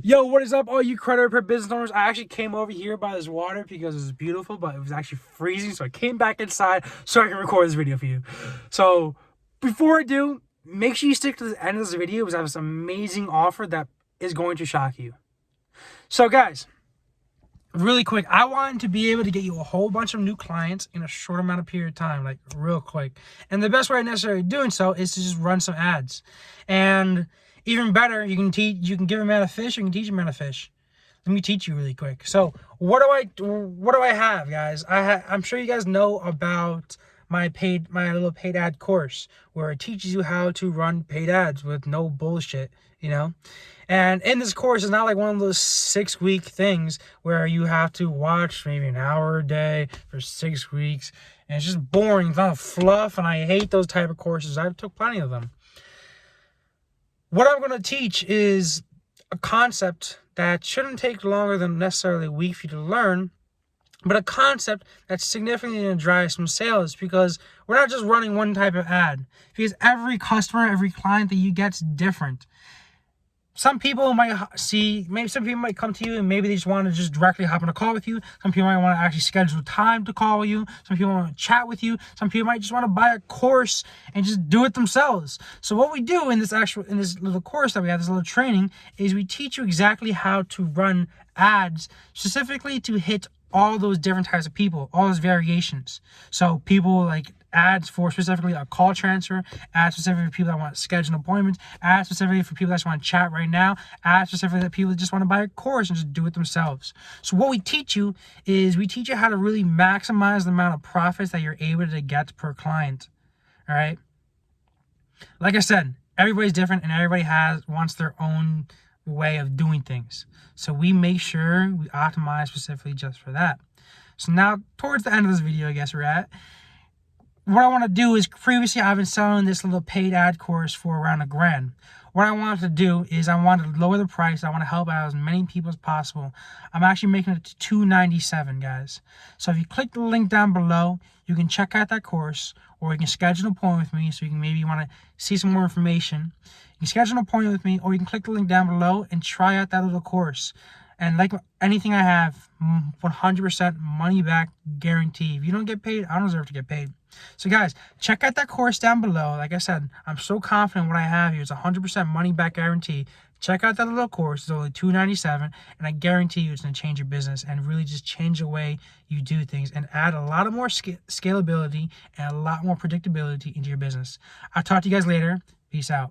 Yo, what is up, all you credit repair business owners? I actually came over here by this water because it was beautiful, but it was actually freezing, so I came back inside so I can record this video for you. So, before I do, make sure you stick to the end of this video because I have this amazing offer that is going to shock you. So, guys, really quick, I wanted to be able to get you a whole bunch of new clients in a short amount of period of time, like real quick. And the best way necessarily doing so is to just run some ads. And even better, you can give a man a fish, or you can teach a man a fish. Let me teach you really quick. So what do I have, guys? I'm sure you guys know about my little paid ad course where it teaches you how to run paid ads with no bullshit, you know? And in this course, it's not like one of those 6-week things where you have to watch maybe an hour a day for 6 weeks. And it's just boring. It's not fluff, and I hate those type of courses. I took plenty of them. What I'm going to teach is a concept that shouldn't take longer than necessarily a week for you to learn, but a concept that's significantly going to drive some sales, because we're not just running one type of ad, because every customer, every client that you get is different. Some people might some people might come to you and maybe they just want to just directly hop on a call with you. Some people might want to actually schedule time to call you. Some people want to chat with you. Some people might just want to buy a course and just do it themselves. So what we do in this little course that we have, this little training, is we teach you exactly how to run ads specifically to hit all those different types of people, all those variations. So people like ads for specifically a call transfer, ads specifically for people that want to schedule an appointment, ads specifically for people that just want to chat right now, ads specifically that people that just want to buy a course and just do it themselves. So what we teach you is we teach you how to really maximize the amount of profits that you're able to get per client. All right. Like I said, everybody's different and everybody wants their own way of doing things. So we make sure we optimize specifically just for that. So now towards the end of this video, I guess we're at, what I want to do is, previously I've been selling this little paid ad course for around $1,000. What I wanted to do is I wanted to lower the price. I want to help out as many people as possible. I'm actually making it to $297, guys. So if you click the link down below, you can check out that course, or you can schedule an appointment with me. So you can maybe want to see some more information. You can schedule an appointment with me, or you can click the link down below and try out that little course. And like anything I have, 100% money back guarantee. If you don't get paid, I don't deserve to get paid. So guys, check out that course down below. Like I said, I'm so confident what I have here is 100% money back guarantee. Check out that little course. It's only $297, and I guarantee you it's going to change your business and really just change the way you do things and add a lot of more scalability and a lot more predictability into your business. I'll talk to you guys later. Peace out.